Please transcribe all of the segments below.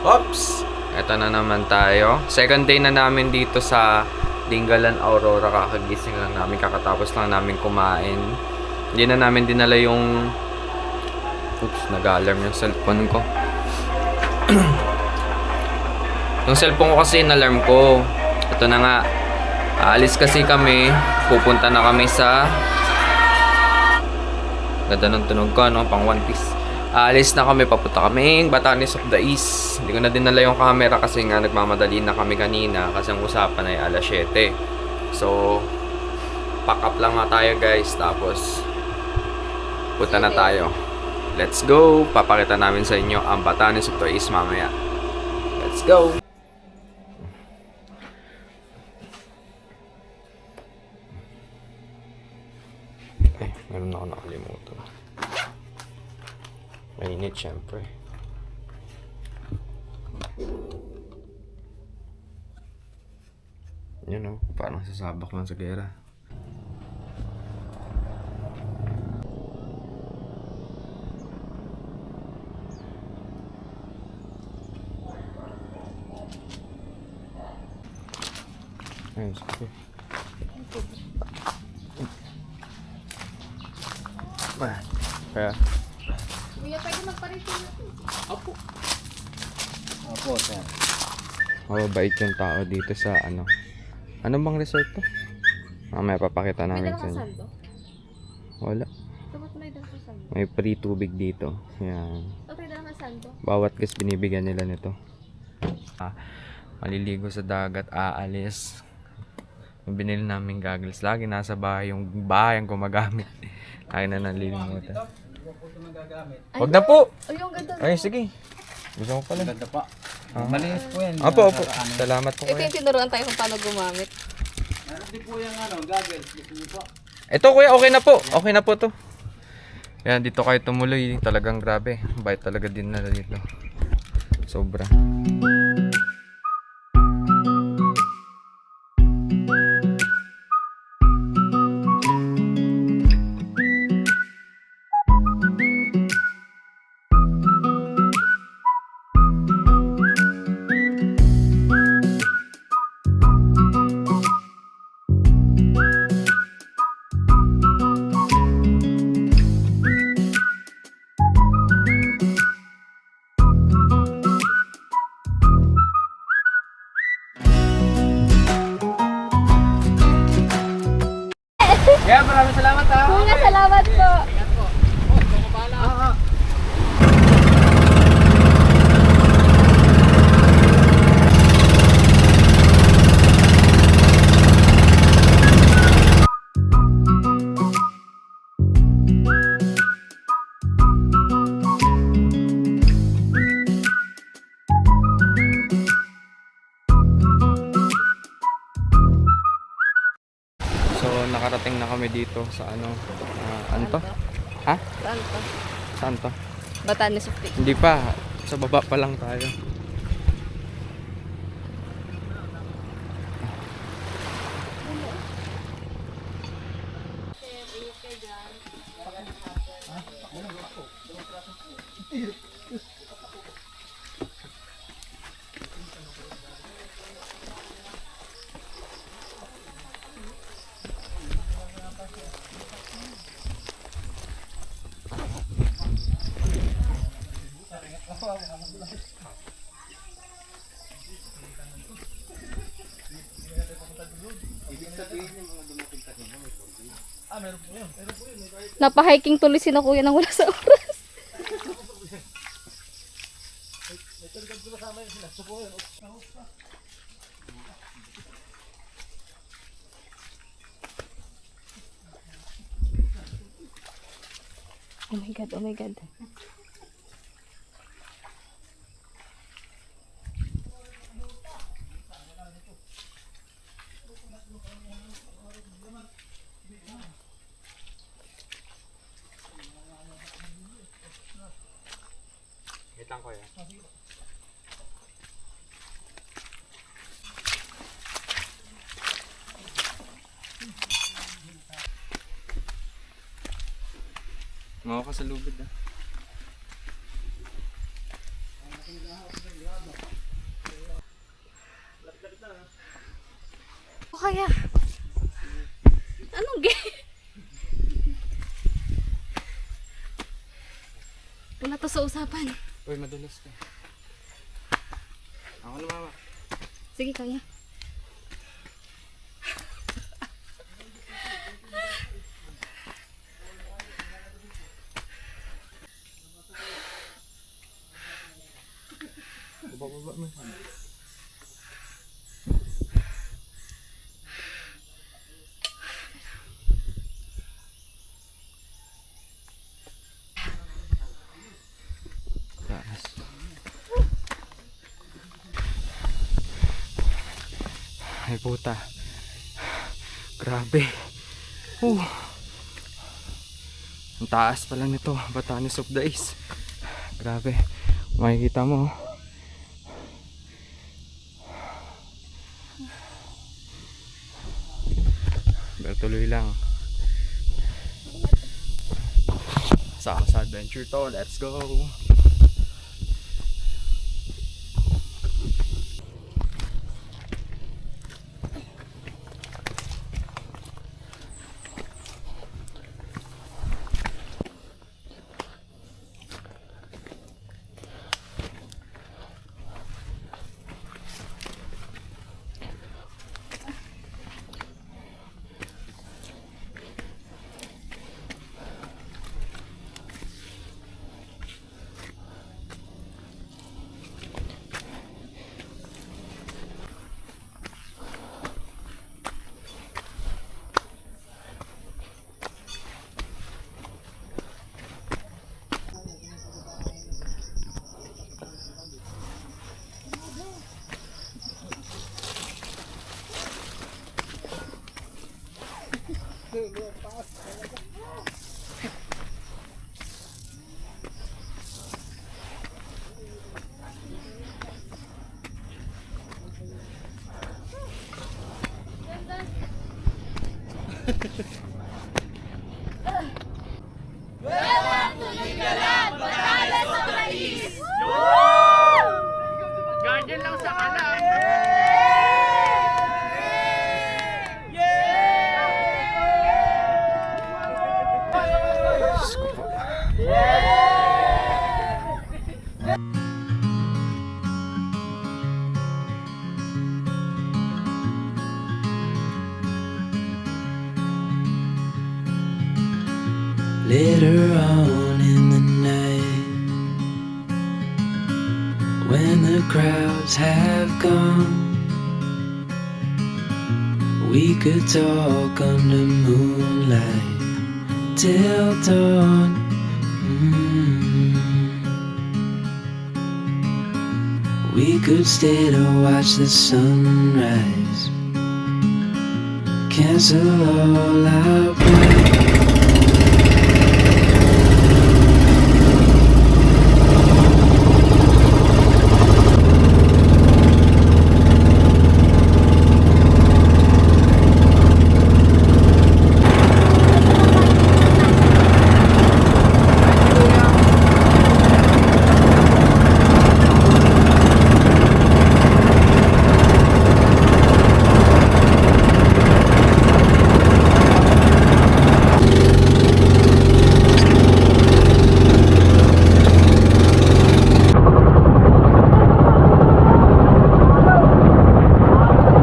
Oops! Eto na naman tayo. Second day na namin dito sa Dingalan, Aurora. Kakagising lang namin. Kakatapos lang namin kumain. Hindi na namin dinala yung... Oops, nag-alarm yung cellphone ko. Yung cellphone ko kasi, in-alarm ko. Ito na nga. Aalis kasi kami. Pupunta na kami sa... Ganda ng tunog ko, no? Pang One Piece. Aalis na kami, papunta kaming Batanes of the East. Hindi ko na dinala yung camera kasi nga nagmamadali na kami kanina kasi ang usapan ay alas 7. So, pack up lang nga tayo guys. Tapos, punta na tayo. Let's go! Papakita namin sa inyo ang Batanes of the East mamaya. Let's go! Meron ako nakalimutan. Mainit syempre. Yun o, parang sasabak lang sa gera. Ayun, sige. Kaya? Kuya, pwede magpa-refill na ito. Opo. Opo, sir. Mababait yung tao dito sa ano. Ano bang resort to? Mamaya papakita May namin dala sa ka inyo. saldo? Wala. Dapat may dala ka saldo. May free tubig dito. Yan. Dapat may dala ka saldo. Bawat guest binibigyan nila nito. Maliligo sa dagat, aalis. Binili namin goggles. Lagi nasa bahay yung bahay ang gumagamit. Lagi na nalilimutan. Huwag na po! Ay, yung ganda. Ay, sige. Gusto mo pala. Ganda pa. Malinis po yan. Opo, opo. Salamat po Ito kuya. yung tinuruan tayo kung paano gumamit. Meron din po yung goggles. Gusto niyo po. Ito kuya, okay na po. Okay na po to. Yan, dito kayo tumuloy. Talagang grabe. Bait talaga din na dito. Sobra. Yeah, maraming salamat ha. Kuya, salamat po. So, nakarating na kami dito sa ano. Ano to? Ha? Saan to? Saan to? Batanes of the Hindi pa. Sa baba pa lang tayo. Napa-hiking tuloy si na kuya nang wala sa oras. Oh my God, oh my God. Wait lang kuya. Mawa ka sa lubid ah. kaya? Anong wala to sa usapan. Uy, madulas ka. Ako na mama. Sige, kaya. Baba mo. Taas. Ay puta. Grabe. Ang taas pa lang nito, Batanes of the East. Grabe. Makikita mo. Pero tuloy lang. Sa adventure to, let's go. Later on in the night, when the crowds have gone, we could talk under moonlight till dawn. We could stay to watch the sunrise, cancel all our plans.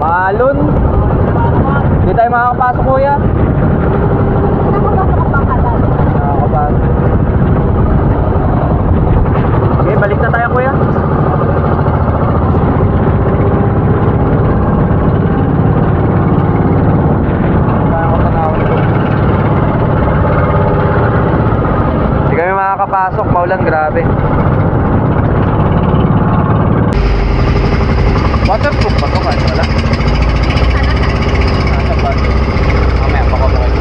Malon. Hindi tayo makakapasok, kuya. Nakakapasok. Okay, balik na tayo, kuya. Hindi kami makakapasok, maulan, grabe. Waterproof ba ito? Kahit wala? Nasa ba? Mamaya pa ko ba kayo?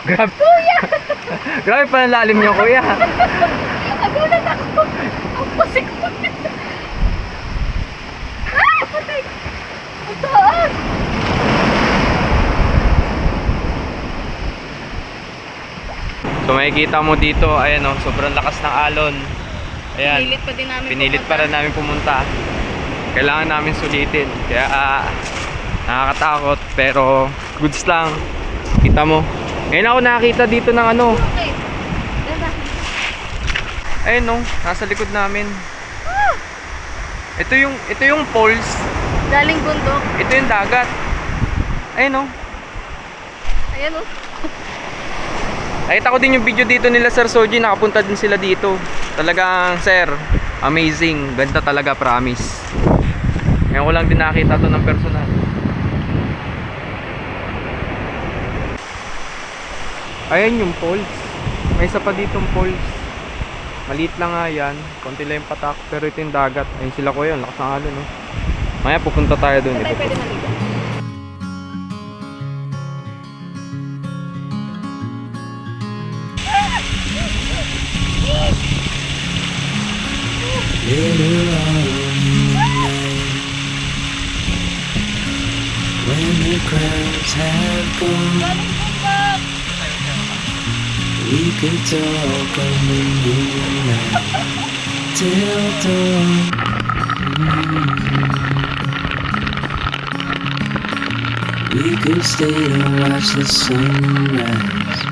Grabe. Grabe pa ang lalim niyo, kuya. Nagulat ako. Ang pasik-pasik. Ah! Patay! Ang taas! So makikita mo dito, ayan o, sobrang lakas ng alon. Ayan, Pinilit pa din namin pinilit pa rin namin pumunta. Kailangan namin sulitin. Kaya nakakatakot pero goods lang. Kita mo. Ngayon ako nakakita dito ng ano. Okay. Ganda. Ayun no, nasa likod namin. Ito yung falls. Galing bundok. Ito yung dagat. Ayun no. Ayan o. Nakita ko din yung video dito nila Sir Soji, nakapunta din sila dito. Talagang sir, amazing. Ganda talaga, promise. Ngayon ko lang din nakita to ng personal. Ayan yung falls. May isa pa ditong falls. Maliit lang nga yan. Konti lang yung patak. Pero ito yung dagat. Ayun sila ko yun. Lakas ng alon, no? Maya pupunta tayo dun. Tayo pwede maligo. Later on in the night, when the crowds have gone, we could talk on the moonlight till dawn. We could stay to watch the sunrise,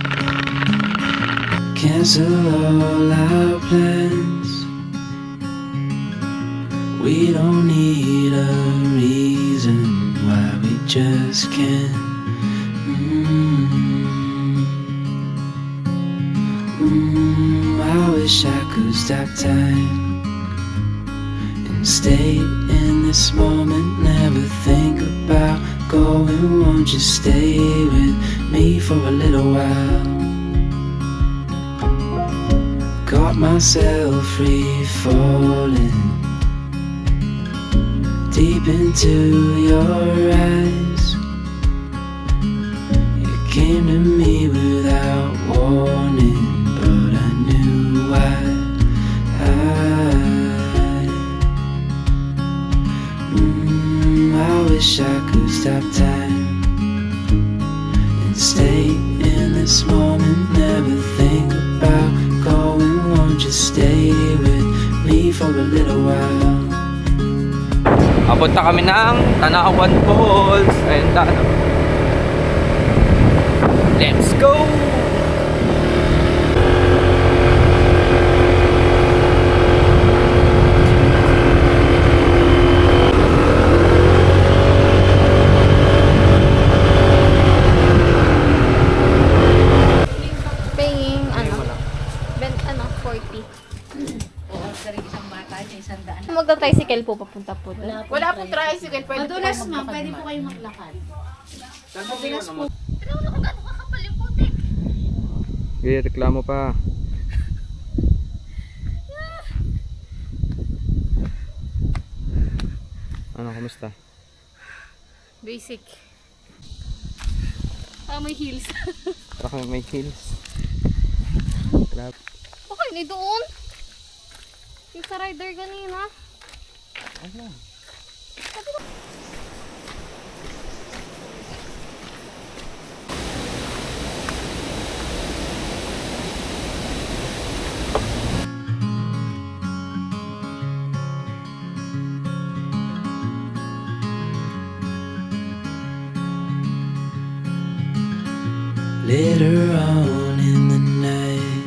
cancel all our plans. We don't need a reason why we just can't. I wish I could stop time and stay in this moment, never think about going. Won't you stay with me for a little while? Got myself free falling deep into your eyes. You came to me without warning, but I knew why. I wish I could stop time and stay in this moment, never think about going. Won't you stay with me for a little while? Papunta kami ng Tanawan Falls. Ayun na. Let's go! Paying, ano, 40. Magta-tricycle po papunta po doon. Wala pong tricycle, pwede po Madulas kayo ma'am, maglakad, pwede ma'am. po kayo maglakad. Okay, reklamo pa. Ano, kumusta? Basic. May heels. Para kami may heels. Grabe. Okay, ni doon. Yung sa rider kanina. Later on in the night,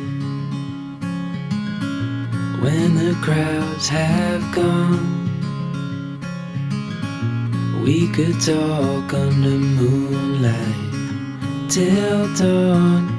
when the crowds have gone, we could talk under moonlight till dawn.